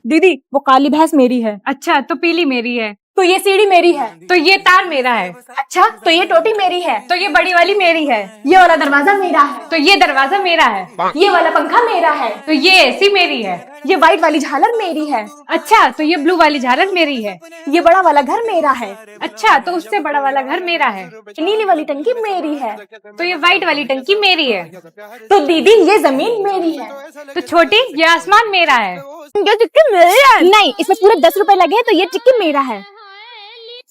दीदी वो काली भैंस मेरी है। अच्छा, तो पीली मेरी है। तो ये सीढ़ी मेरी है। तो ये तार मेरा है। अच्छा, तो ये टोटी मेरी है। तो ये बड़ी वाली मेरी है। ये वाला दरवाजा मेरा है। तो ये दरवाजा मेरा है। ये वाला पंखा मेरा है। तो ये एसी मेरी है। ये व्हाइट वाली झालर मेरी है। अच्छा, तो ये ब्लू वाली झालर मेरी है। ये बड़ा वाला घर मेरा है। अच्छा, तो उससे बड़ा वाला घर मेरा है। नीली वाली टंकी मेरी है। तो ये व्हाइट वाली टंकी मेरी है। तो दीदी ये जमीन मेरी है। तो छोटी, ये आसमान मेरा है। ये टिक्की मेरी है। नहीं, इसमें पूरे 10 रुपए लगे हैं, तो ये टिक्की मेरा है।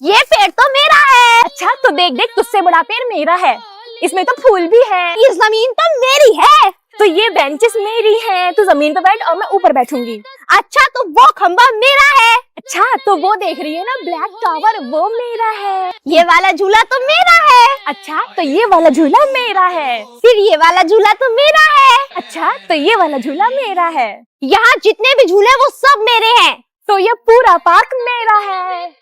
ये पेड़ तो मेरा है। अच्छा, तो देख देख तुझसे बड़ा पेड़ मेरा है। इसमें तो फूल भी है। ये जमीन तो मेरी है। तो ये बेंचेस मेरी है। तू जमीन पे बैठ और मैं ऊपर बैठूंगी। अच्छा, तो वो खंबा मेरा है। अच्छा, तो वो देख रही है ना ब्लैक टावर, वो मेरा है। ये वाला झूला तो मेरा है। अच्छा, तो ये वाला झूला मेरा है। फिर ये वाला झूला तो मेरा है। अच्छा, तो ये वाला झूला मेरा है। यहाँ जितने भी झूले वो सब मेरे हैं। तो ये पूरा पार्क मेरा है।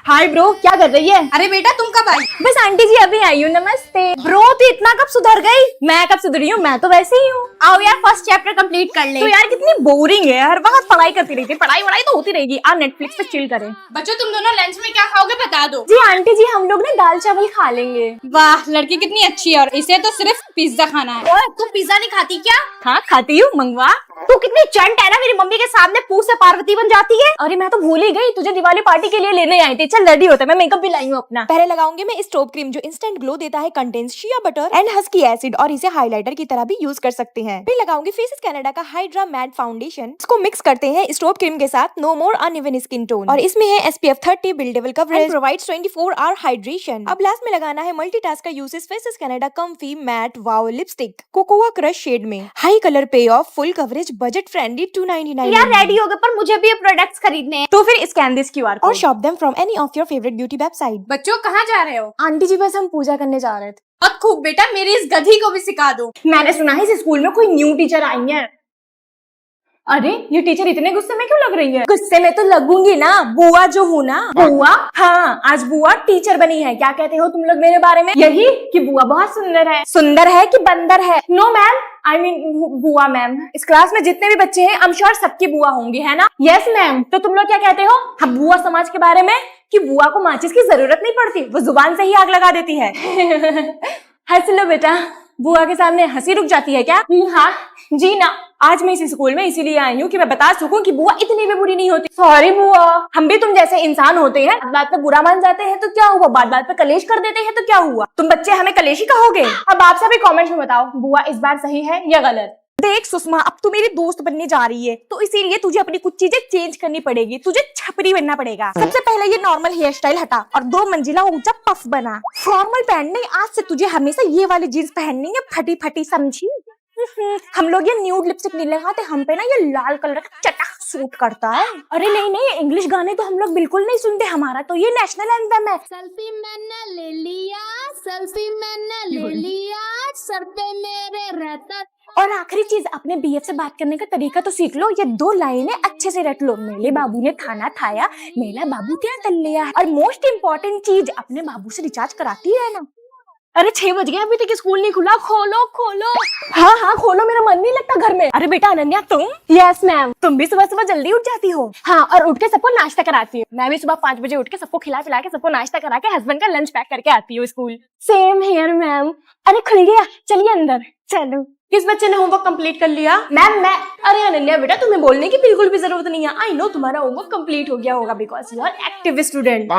हाय ब्रो, क्या कर रही है? अरे बेटा तुम कब आई? बस आंटी जी अभी आई हूँ। नमस्ते ब्रो। तो इतना कब सुधर गई? मैं कब सुधरी हूँ? मैं तो वैसे ही हूँ। आओ यार फर्स्ट चैप्टर कंप्लीट कर ले। तो यार कितनी बोरिंग है, हर वक्त पढ़ाई करती रहती है। पढ़ाई वढ़ाई तो होती रहेगी। आप नेटफ्लिक्स पे चिल करें। बच्चों तुम दोनों लंच में क्या खाओगे बता दो। जी आंटी जी, हम लोग ना दाल चावल खा लेंगे। वाह लड़की कितनी अच्छी है, और इसे तो सिर्फ पिज्जा खाना है। और तुम पिज्जा नहीं खाती क्या? हाँ खाती हूँ, मंगवा। तू कितनी चंट है ना, मेरी मम्मी के सामने पूछ से पार्वती बन जाती है। अरे मैं तो भूल ही गई, तुझे दिवाली पार्टी के लिए लेने आई थी। चल रेडी होता है, मैं मेकअप भी लाई हूँ अपना। पहले लगाऊंगी मैं स्टोव क्रीम जो इंस्टेंट ग्लो देता है, contains shea butter and husky acid और इसे हाइलाइटर की तरह भी यूज कर सकते हैं। फिर लगाऊंगी फेसेस कनाडा का हाइड्रा मैट फाउंडेशन। इसको मिक्स करते हैं स्टोव क्रीम के साथ। No more uneven skin tone, और इसमें है SPF 30 buildable coverage, provides 24 hour hydration. अब लास्ट में लगाना है मल्टीटास्क का uses Faces Canada comfy matte wow lipstick cocoa crush shade में। High colour pay off, full coverage, budget friendly, 299। यार रेडी हो गए, पर मुझे भी ये प्रोडक्ट्स खरीदने हैं। तो फिर स्कैन दिस QR और code. Shop them from any of your favourite beauty website. बच्चों कहाँ जा रहे हो? आंटी जी बस हम पूजा करने जा रहे थे। बहुत खूब बेटा, मेरी इस गधी को भी सिखा दो। मैंने सुना है इस स्कूल में कोई न्यू टीचर आई है। अरे ये टीचर इतने गुस्से में क्यों लग रही है? गुस्से में तो लगूंगी ना, बुआ जो हूँ ना। बुआ? हाँ, आज बुआ टीचर बनी है। क्या कहते हो तुम लोग मेरे बारे में? यही कि बुआ बहुत सुंदर है। सुंदर है कि बंदर है? नो मैम, आई मीन बुआ मैम। इस क्लास में जितने भी बच्चे हैं, आई एम श्योर सबकी बुआ होंगी, है ना? Yes ma'am. तो तुम लोग क्या कहते हो हम बुआ समाज के बारे में? कि बुआ को माचिस की जरूरत नहीं पड़ती, वो जुबान से ही आग लगा देती है। हंस लो बेटा, बुआ के सामने हंसी रुक जाती है क्या? हाँ जी ना। आज मैं इस स्कूल में इसीलिए आई हूँ कि मैं बता सकूं कि बुआ इतनी भी बुरी नहीं होती। सॉरी बुआ, हम भी तुम जैसे इंसान होते हैं। बात पे बुरा मान जाते हैं तो क्या हुआ, बात बात पे कलेश कर देते हैं तो क्या हुआ? तुम बच्चे हमें कलेशी कहोगे? अब आप सभी कमेंट्स में बताओ बुआ इस बार सही है या गलत। देख सुषमा, अब तू मेरी दोस्त बनने जा रही है, तो इसीलिए तुझे अपनी कुछ चीजें चेंज करनी पड़ेगी। तुझे छपरी बनना पड़ेगा। सबसे पहले ये नॉर्मल हेयर स्टाइल हटा और 2 मंजिला ऊंचा पफ बना। फॉर्मल पहनने, आज से तुझे हमेशा ये वाली जीन्स पहननी है, फटी फटी, समझी? हम लोग ये न्यूड लिपस्टिक नहीं लगाते, हम पे ना ये लाल कलर का चटक सूट करता है। अरे नहीं नहीं, इंग्लिश गाने तो हम लोग बिल्कुल नहीं सुनते, हमारा तो ये नेशनल एंथम है। सेल्फी मैंने ले लिया, सेल्फी मैंने ले लिया, सर पे मेरे रहता। और आखिरी चीज, अपने BF से बात करने का तरीका तो सीख लो। ये 2 लाइनें अच्छे से रट लो। मेरे बाबू ने खाना खाया, मेरा बाबू क्या तल लिया। और मोस्ट इम्पोर्टेंट चीज, अपने बाबू से रिचार्ज कराती है ना। अरे 6 बज गए, अभी तक स्कूल नहीं खुला। खोलो खोलो। हाँ हाँ खोलो, मेरा मन नहीं लगता घर में। अरे बेटा अनन्या तुम? Yes ma'am. तुम भी सुबह सुबह जल्दी उठ जाती हो? हाँ, और उठ के सबको नाश्ता कराती हूँ। मैं भी सुबह 5 बजे उठ के सबको खिला पिला के, सबको नाश्ता करा के, हस्बैंड का लंच पैक करके आती हूँ स्कूल। Same here ma'am. अरे खुल गया, चलिए अंदर। चलो। किस बच्चे ने होमवर्क कंप्लीट कर लिया? मैम मैं। अरे अनन्या बेटा, तुम्हें बोलने की बिल्कुल भी जरूरत नहीं है। आई नो तुम्हारा होमवर्क कंप्लीट हो गया होगा because you are active student.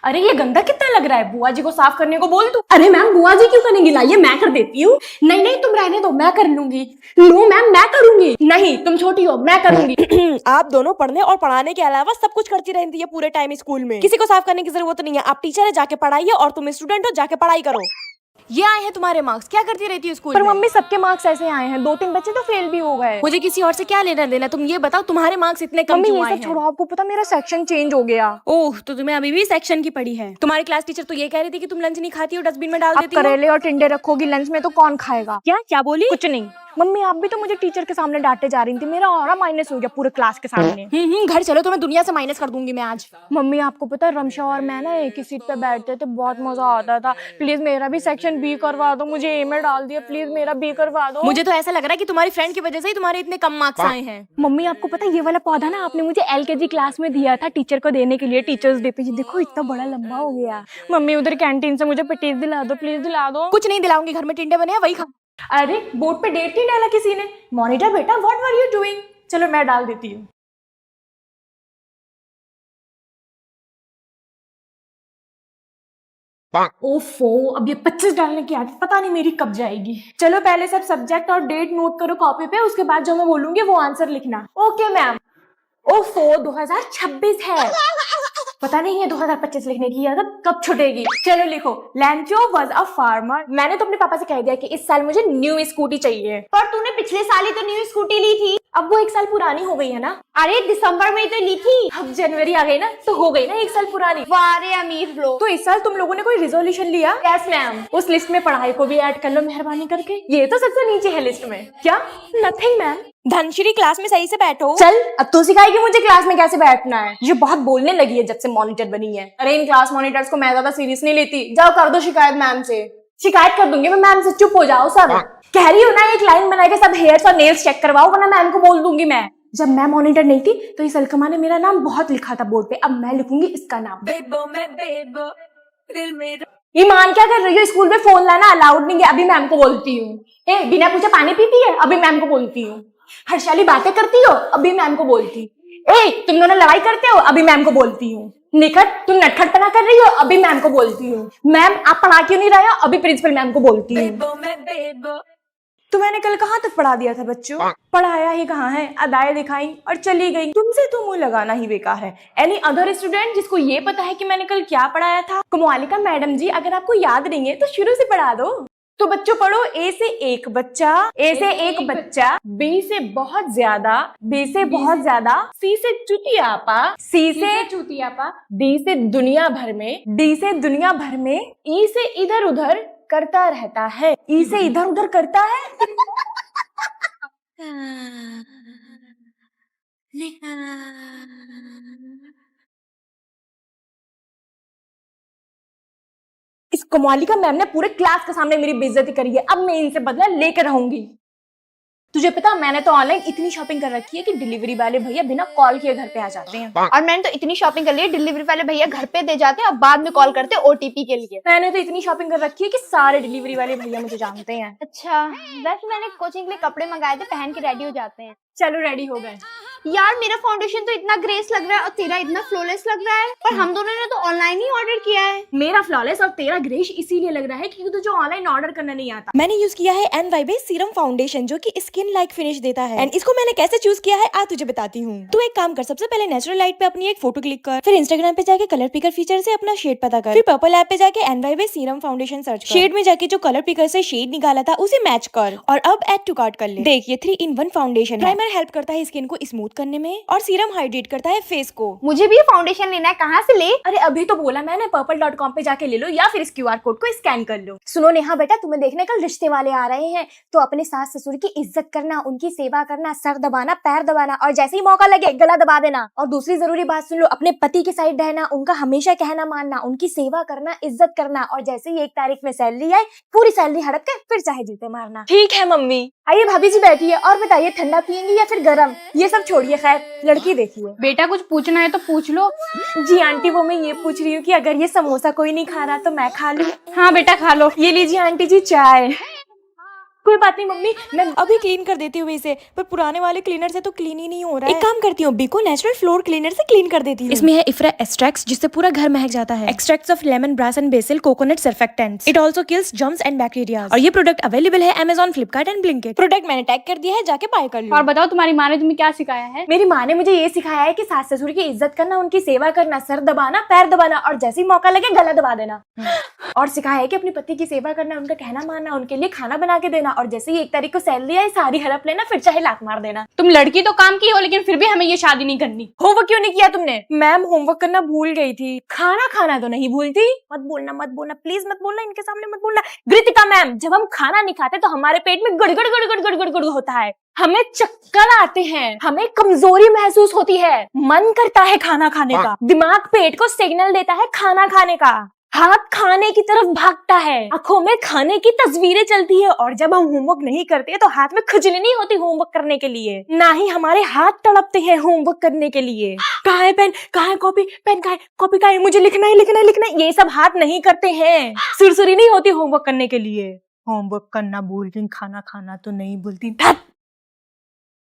अरे ये गंदा कितना लग रहा है, बुआ जी को साफ करने को बोल तू। अरे मैम बुआ जी क्यों करेंगी, लाइए मैं कर देती हूँ। नहीं नहीं तुम रहने दो, मैं कर लूंगी। नो मैम मैं करूंगी। नहीं तुम छोटी हो, मैं करूंगी। आप दोनों पढ़ने और पढ़ाने के अलावा सब कुछ करती रहती है पूरे टाइम स्कूल में। किसी को साफ करने की जरूरत नहीं है। आप टीचर है, जाके पढ़ाइए, और तुम स्टूडेंट हो, जाके पढ़ाई करो। ये आए हैं तुम्हारे मार्क्स, क्या करती रहती है स्कूल पर में? मम्मी सबके मार्क्स ऐसे आए हैं, 2-3 बच्चे तो फेल भी हो गए। मुझे किसी और से क्या लेना देना, तुम ये बताओ तुम्हारे मार्क्स इतने कम मम्मी क्यों ये आए सब हैं? छोड़ो, आपको पता मेरा सेक्शन चेंज हो गया। ओह, तो तुम्हें अभी भी सेक्शन की पड़ी है। तुम्हारी क्लास टीचर तो ये कह रही थी कि तुम लंच नहीं खाती हो, डस्टबिन में डाल अब देती हो। करेले और टिंडे रखोगी लंच में तो कौन खाएगा? क्या क्या बोली? कुछ नहीं। मम्मी आप भी तो मुझे टीचर के सामने डांटे जा रही थी, मेरा ऑरा माइनस हो गया पूरे क्लास के सामने। घर चलो, तुम्हें दुनिया से माइनस कर दूंगी मैं आज। मम्मी आपको पता है रमशा और मैं ना एक ही सीट पे बैठते थे, बहुत मजा आता था। प्लीज मेरा भी सेक्शन बी करवा दो, मुझे ए में डाल दिया, प्लीज मेरा बी करवा दो। मुझे तो ऐसा लग रहा है कि तुम्हारी फ्रेंड की वजह से ही तुम्हारे इतने कम मार्क्स आए हैं। मम्मी आपको पता है ये वाला पौधा ना आपने मुझे LKG क्लास में दिया था टीचर को देने के लिए, टीचर्स डे पे। ये देखो इतना बड़ा लंबा हो गया। मम्मी उधर कैंटीन से मुझे पेटीज दिला दो, प्लीज दिला दो। कुछ नहीं दिलाऊंगी, घर में टिंडे बने हैं वही खा। अरे बोर्ड पे डेट नहीं डाला किसी ने। मॉनिटर बेटा व्हाट वर यू डूइंग? चलो मैं डाल देती हूँ। ओफो, अब ये 25 डालने की आदत पता नहीं मेरी कब जाएगी। चलो पहले सब सब्जेक्ट और डेट नोट करो कॉपी पे, उसके बाद जो मैं बोलूंगी वो आंसर लिखना। Okay ma'am. ओफो 2026 है, पता नहीं है 2025 लिखने की आदत कब छुटेगी। चलो लिखो, लैंचो वाज अ फार्मर। मैंने तो अपने पापा से कह दिया कि इस साल मुझे न्यू स्कूटी चाहिए। पर तूने पिछले साल ही तो न्यू स्कूटी ली थी। अब वो 1 साल पुरानी हो गई है ना। अरे दिसंबर में ही तो ली थी। अब जनवरी आ गई ना, तो हो गई ना 1 साल पुरानी। वारे अमीर लोग। तो इस साल तुम लोगों ने कोई रिजोल्यूशन लिया? Yes ma'am. उस लिस्ट में पढ़ाई को भी ऐड कर लो मेहरबानी करके। ये तो सबसे नीचे है लिस्ट में। क्या? Nothing ma'am. धनश्री क्लास में सही से बैठो। चल अब तू सिखाएगी मुझे क्लास में कैसे बैठना है। ये बहुत बोलने लगी है जब से मॉनिटर बनी है। अरे इन क्लास मॉनिटर्स को मैं ज्यादा सीरियस नहीं लेती। जाओ कर दो शिकायत मैम से। शिकायत कर दूंगी मैं मैम से, चुप हो जाओ सब। कह रही हूँ ना एक लाइन बना के सब हेयर्स और नेल्स चेक करवाओ, वरना मैम को बोल दूंगी मैं। जब मैं मॉनिटर नहीं थी तो इस अलकमा ने मेरा नाम बहुत लिखा था बोर्ड पे, अब मैं लिखूंगी इसका नाम। ईमान क्या कर रही हो? स्कूल में फोन लाना अलाउड नहीं है, अभी मैम को बोलती हूँ। बिना पूछे पानी पीती है, अभी मैम को बोलती हूँ। हर्षाली बातें करती हो, अभी मैम को बोलती। तुम दोनों लड़ाई करते हो, अभी मैम को बोलती हूँ। निखत तुम नटखटपना कर रही हो, अभी मैम को बोलती हूँ। मैम आप पढ़ा क्यों नहीं रहे हो, अभी प्रिंसिपल मैम को बोलती हूँ। तो मैंने कल कहाँ तक पढ़ा दिया था बच्चों? पढ़ाया ही कहाँ है, अदाएं दिखाई और चली गई। तुमसे तो मुंह लगाना ही बेकार है। एनी अदर स्टूडेंट जिसको ये पता है कि मैंने कल क्या पढ़ाया था? कमवालिका मैडम जी, अगर आपको याद नहीं है तो शुरू से पढ़ा दो। तो बच्चों पढ़ो, ए से एक बच्चा, ए से एक बच्चा, बी से बहुत ज्यादा, बी से बहुत ज्यादा, सी से चुतियापा, सी से चुतियापा, डी से दुनिया भर में, डी से दुनिया भर में, ई से इधर उधर करता रहता है। ई से इधर उधर करता है। इस कमालिका मैम ने पूरे क्लास के सामने मेरी बेइज्जती करी है, अब मैं इनसे बदला लेकर रहूंगी। तुझे पता मैंने तो ऑनलाइन इतनी शॉपिंग कर रखी है कि डिलीवरी वाले भैया बिना कॉल किए घर पे आ जाते हैं। और मैंने तो इतनी शॉपिंग कर ली है, डिलीवरी वाले भैया घर पे दे जाते हैं और बाद में कॉल करते हैं OTP के लिए। मैंने तो इतनी शॉपिंग कर रखी है कि सारे डिलीवरी वाले भैया मुझे जानते हैं। अच्छा, वैसे मैंने कोचिंग के लिए कपड़े मंगाए थे, पहन के रेडी हो जाते हैं। चलो रेडी हो गए। यार मेरा फाउंडेशन तो इतना ग्रेस लग रहा है और तेरा इतना फ्लॉलेस लग रहा है, पर हम दोनों ने तो ऑनलाइन ही ऑर्डर किया है। मेरा फ्लॉलेस और तेरा ग्रेश इसीलिए लग रहा है क्योंकि तुझे ऑनलाइन ऑर्डर करना नहीं आता। मैंने यूज किया है NYB सीरम फाउंडेशन जो कि स्किन लाइक फिनिश देता है। एंड इसको मैंने कैसे चूज किया है आज तुझे बताती हूँ। तू एक काम कर, सबसे पहले नेचुरल लाइट पे अपनी एक फोटो क्लिक कर, फिर इंस्टाग्राम पे जाके कलर पिकर फीचर से अपना शेड पता कर, फिर पर्पल ऐप पे जाके NYB सीरम फाउंडेशन सर्च कर, शेड में जाके जो कलर पिकर से शेड निकाला था उसे मैच कर और अब ऐड टू कार्ट कर ले। देख ये 3-in-1 फाउंडेशन। प्राइमर हेल्प करता है स्किन को स्मूथ करने में और सीरम हाइड्रेट करता है फेस को। मुझे भी फाउंडेशन लेना है, कहाँ से ले? अरे अभी तो बोला मैंने, purple.com पे जाके ले लो या फिर इस QR कोड को स्कैन कर लो। सुनो नेहा बेटा, तुम्हें देखने कल रिश्ते वाले आ रहे हैं, तो अपने सास ससुर की इज्जत करना, उनकी सेवा करना, सर दबाना, पैर दबाना और जैसे ही मौका लगे गला दबा देना। और दूसरी जरूरी बात सुन लो, अपने पति के साइड रहना, उनका हमेशा कहना मानना, उनकी सेवा करना, इज्जत करना और जैसे ही 1 तारीख में सैलरी आए पूरी सैलरी हड़प के फिर चाहे जूते मारना। ठीक है मम्मी। आइए भाभी जी बैठिए और बताइए ठंडा पियेंगी या फिर गर्म? ये सब छोड़िए, खैर लड़की देखिए। बेटा कुछ पूछना है तो पूछ लो। जी आंटी, वो मैं ये पूछ रही हूँ कि अगर ये समोसा कोई नहीं खा रहा तो मैं खा लूं? हाँ बेटा खा लो। ये लीजिए आंटी जी चाय। कोई बात नहीं मम्मी, मैं अभी क्लीन कर देती हूँ इसे, पर पुराने वाले क्लीनर से तो क्लीन ही नहीं हो रहा है। एक काम करती हूँ, बी को नेचुरल फ्लोर क्लीनर से क्लीन कर देती हूँ। इसमें है इफ्रा एक्सट्रैक्ट्स जिससे पूरा घर महक जाता है। Extracts of lemon grass and BECIL coconut surfactants. It also kills germs and bacteria. और ये प्रोडक्ट अवेलेबल है Amazon, Flipkart and Blinkit। Product मैंने टैग कर दिया है, जाके बाय कर लो। और बताओ तुम्हारी माँ ने तुम्हें क्या सिखाया है? मेरी माँ ने मुझे ये सिखाया है कि सास ससुर की इज्जत करना, उनकी सेवा करना, सर दबाना, पैर दबाना और जैसे ही मौका लगे गला दबा देना। और सिखाया है कि अपने पति की सेवा करना, उनका कहना मानना, उनके लिए खाना बना के देना और जैसे ही 1 तारीख को सैलरी आए सारी हड़प लेना, फिर चाहे लात मार देना। तुम लड़की तो काम की हो, लेकिन फिर भी हमें ये शादी नहीं करनी। होमवर्क क्यों नहीं किया तुमने? मैम होमवर्क करना भूल गई थी। खाना खाना तो नहीं भूलती। मत बोलना प्लीज मत बोलना, इनके सामने मत बोलना। कृतिका मैम, जब हम खाना नहीं खाते तो हमारे पेट में गड़गड़ गड़गड़ गड़गड़ गड़गड़ होता है, हमें चक्कर आते हैं, हमें कमजोरी महसूस होती है, मन करता है खाना खाने का, दिमाग पेट को सिग्नल देता है खाना खाने का, हाथ खाने की तरफ भागता है, आंखों में खाने की तस्वीरें चलती है, और जब हम होमवर्क नहीं करते तो हाथ में खुजली नहीं होती होमवर्क करने के लिए, ना ही हमारे हाथ तड़पते हैं होमवर्क करने के लिए। कहाँ है पेन, कहाँ है कॉपी, पेन कहाँ है, कॉपी कहाँ है, मुझे लिखना है लिखना है लिखना है, ये सब हाथ नहीं करते हैं। सुरसुरी नहीं होती होमवर्क करने के लिए। होमवर्क करना भूल गई, खाना खाना तो नहीं भूलती।